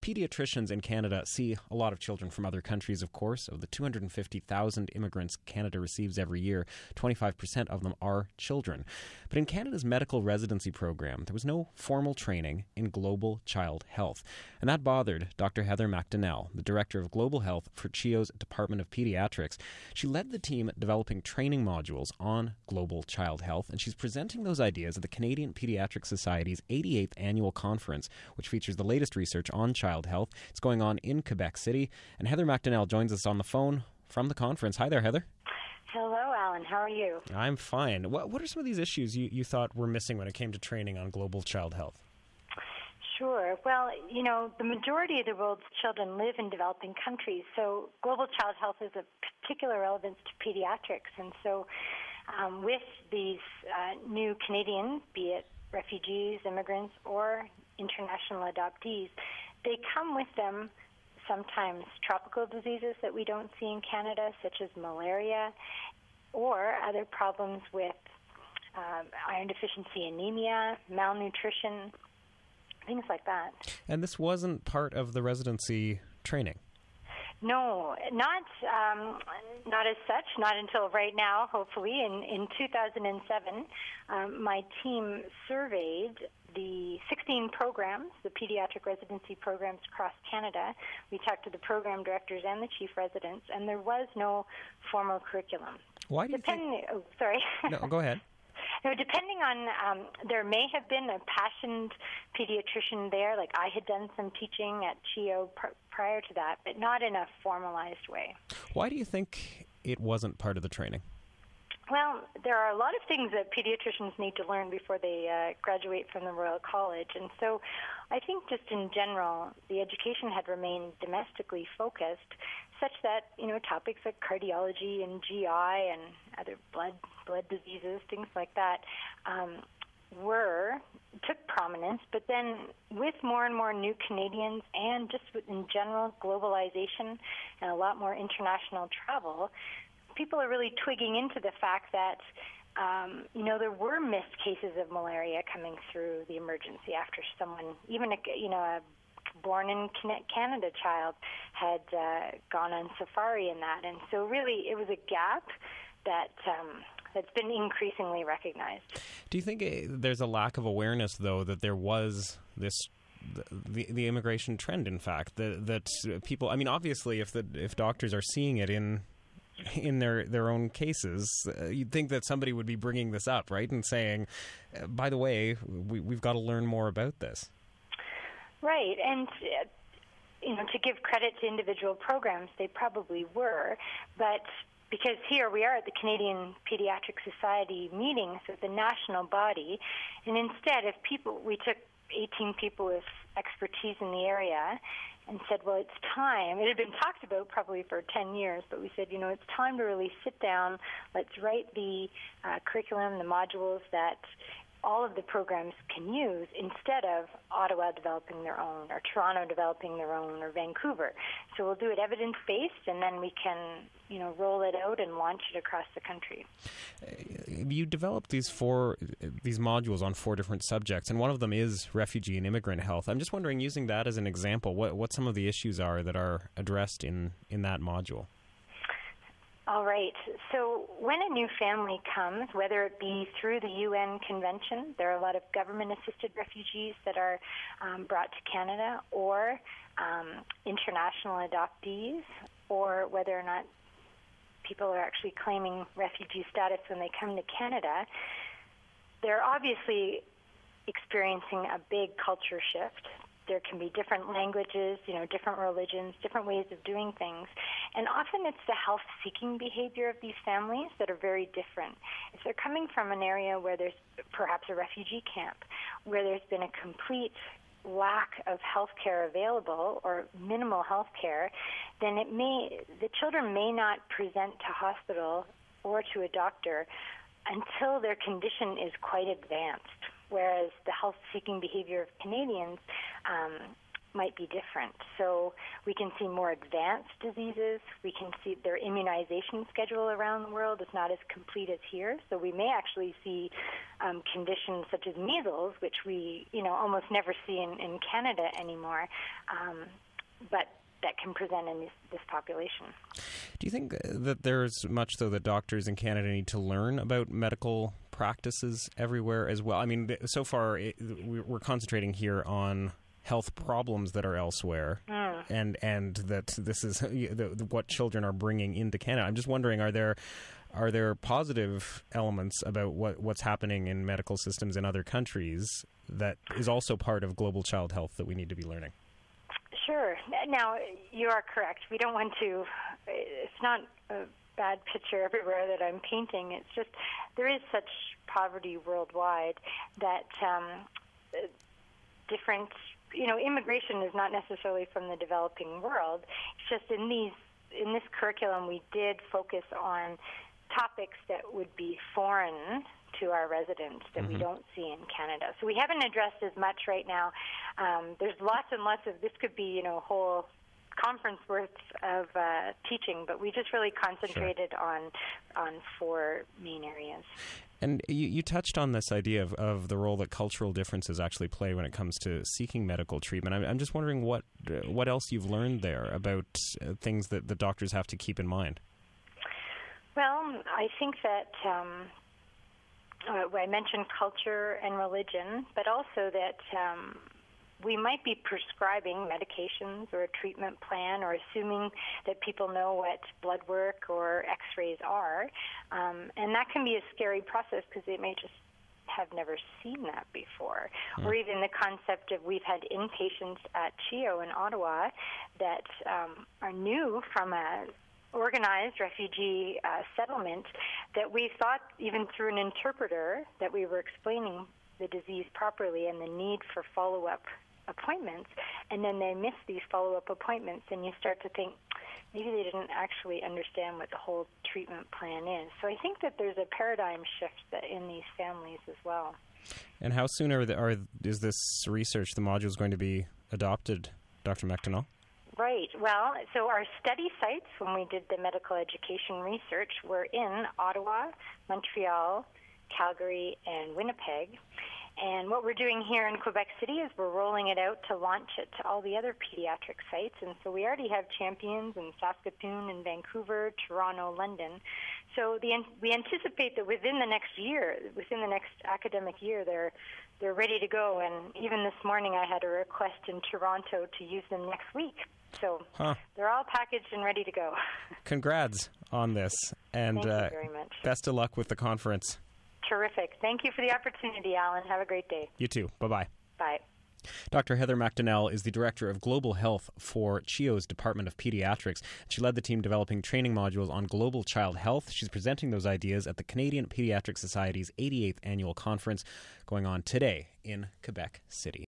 Pediatricians in Canada see a lot of children from other countries, of course. Of the 250,000 immigrants Canada receives every year, 25% of them are children. But in Canada's medical residency program, there was no formal training in global child health. And that bothered Dr. Heather MacDonnell, the Director of Global Health for CHEO's Department of Pediatrics. She led the team developing training modules on global child health, and she's presenting those ideas at the Canadian Pediatric Society's 88th annual conference, which features the latest research on child health. It's going on in Quebec City, and Heather MacDonnell joins us on the phone from the conference. Hi there, Heather. Hello, Alan. How are you? I'm fine. What are some of these issues you thought were missing when it came to training on global child health? Sure. Well, the majority of the world's children live in developing countries, so global child health is of particular relevance to pediatrics. And so with these new Canadians, be it refugees, immigrants, or international adoptees, they come with them sometimes tropical diseases that we don't see in Canada, such as malaria, or other problems with iron deficiency anemia, malnutrition, things like that. And this wasn't part of the residency training? No, not as such, not until right now, hopefully. In 2007, my team surveyed the 16 programs, the pediatric residency programs across Canada. We talked to the program directors and the chief residents, and there was no formal curriculum. Why do you think... Oh, sorry. No, go ahead. No, depending on, there may have been a passionate pediatrician there, like I had done some teaching at CHEO prior to that, but not in a formalized way. Why do you think it wasn't part of the training? Well, there are a lot of things that pediatricians need to learn before they graduate from the Royal College. And so I think just in general, the education had remained domestically focused, such that, topics like cardiology and GI and other blood diseases, things like that, took prominence. But then with more and more new Canadians and just in general globalization and a lot more international travel, people are really twigging into the fact that, there were missed cases of malaria coming through the emergency after someone, even a born in Canada child had gone on safari in that. And so really it was a gap that's been increasingly recognized. Do you think there's a lack of awareness, though, that there was the immigration trend, in fact, that people, obviously if doctors are seeing it in their own cases, you'd think that somebody would be bringing this up, right, and saying, by the way, we've got to learn more about this. Right, and to give credit to individual programs, they probably were, but because here we are at the Canadian Pediatric Society meeting, so the national body, and instead we took 18 people with expertise in the area and said, well, it's time. It had been talked about probably for 10 years, but we said, it's time to really sit down. Let's write the curriculum, the modules that all of the programs can use instead of Ottawa developing their own or Toronto developing their own or Vancouver. So we'll do it evidence-based, and then we can, roll it out and launch it across the country. You developed these modules on 4 different subjects, and one of them is refugee and immigrant health. I'm just wondering, using that as an example, what some of the issues are that are addressed in that module. All right. So when a new family comes, whether it be through the UN Convention, there are a lot of government-assisted refugees that are brought to Canada, or international adoptees, or whether or not people are actually claiming refugee status when they come to Canada, they're obviously experiencing a big culture shift. There can be different languages, different religions, different ways of doing things. And often it's the health-seeking behavior of these families that are very different. If they're coming from an area where there's perhaps a refugee camp, where there's been a complete lack of health care available or minimal health care, then the children may not present to hospital or to a doctor until their condition is quite advanced. Whereas the health-seeking behavior of Canadians might be different. So we can see more advanced diseases. We can see their immunization schedule around the world is not as complete as here. So we may actually see conditions such as measles, which we almost never see in Canada anymore, but that can present in this population. Do you think that there's much, though, that doctors in Canada need to learn about medical practices everywhere as well? I mean, so far we're concentrating here on health problems that are elsewhere, and that this is what children are bringing into Canada. I'm just wondering, are there positive elements about what's happening in medical systems in other countries that is also part of global child health that we need to be learning? Sure. Now, you are correct. We don't want to, it's not a bad picture everywhere that I'm painting. It's just there is such poverty worldwide that different, immigration is not necessarily from the developing world. It's just in this curriculum we did focus on topics that would be foreign to our residents that we don't see in Canada. So we haven't addressed as much right now. There's lots and lots of, this could be, a whole conference worth of teaching, but we just really concentrated on 4 main areas. And you touched on this idea of the role that cultural differences actually play when it comes to seeking medical treatment. I'm just wondering what else you've learned there about things that the doctors have to keep in mind. Well, I think that I mentioned culture and religion, but also that we might be prescribing medications or a treatment plan or assuming that people know what blood work or x-rays are. And that can be a scary process because they may just have never seen that before. Or even the concept of, we've had inpatients at CHEO in Ottawa that are new from a organized refugee settlement that we thought, even through an interpreter, that we were explaining the disease properly and the need for follow-up appointments, and then they miss these follow-up appointments, and you start to think maybe they didn't actually understand what the whole treatment plan is. So I think that there's a paradigm shift in these families as well. And how soon is this research, the modules, going to be adopted, Dr. MacDonnell? Right. Well, so our study sites, when we did the medical education research, were in Ottawa, Montreal, Calgary, and Winnipeg. And what we're doing here in Quebec City is we're rolling it out to launch it to all the other pediatric sites. And so we already have champions in Saskatoon and Vancouver, Toronto, London. So we anticipate that within the next academic year, they're ready to go. And even this morning I had a request in Toronto to use them next week. So they're all packaged and ready to go. Congrats on this. And thank you very much. Best of luck with the conference. Terrific. Thank you for the opportunity, Alan. Have a great day. You too. Bye-bye. Bye. Dr. Heather MacDonnell is the Director of Global Health for CHEO's Department of Pediatrics. She led the team developing training modules on global child health. She's presenting those ideas at the Canadian Pediatric Society's 88th Annual Conference going on today in Quebec City.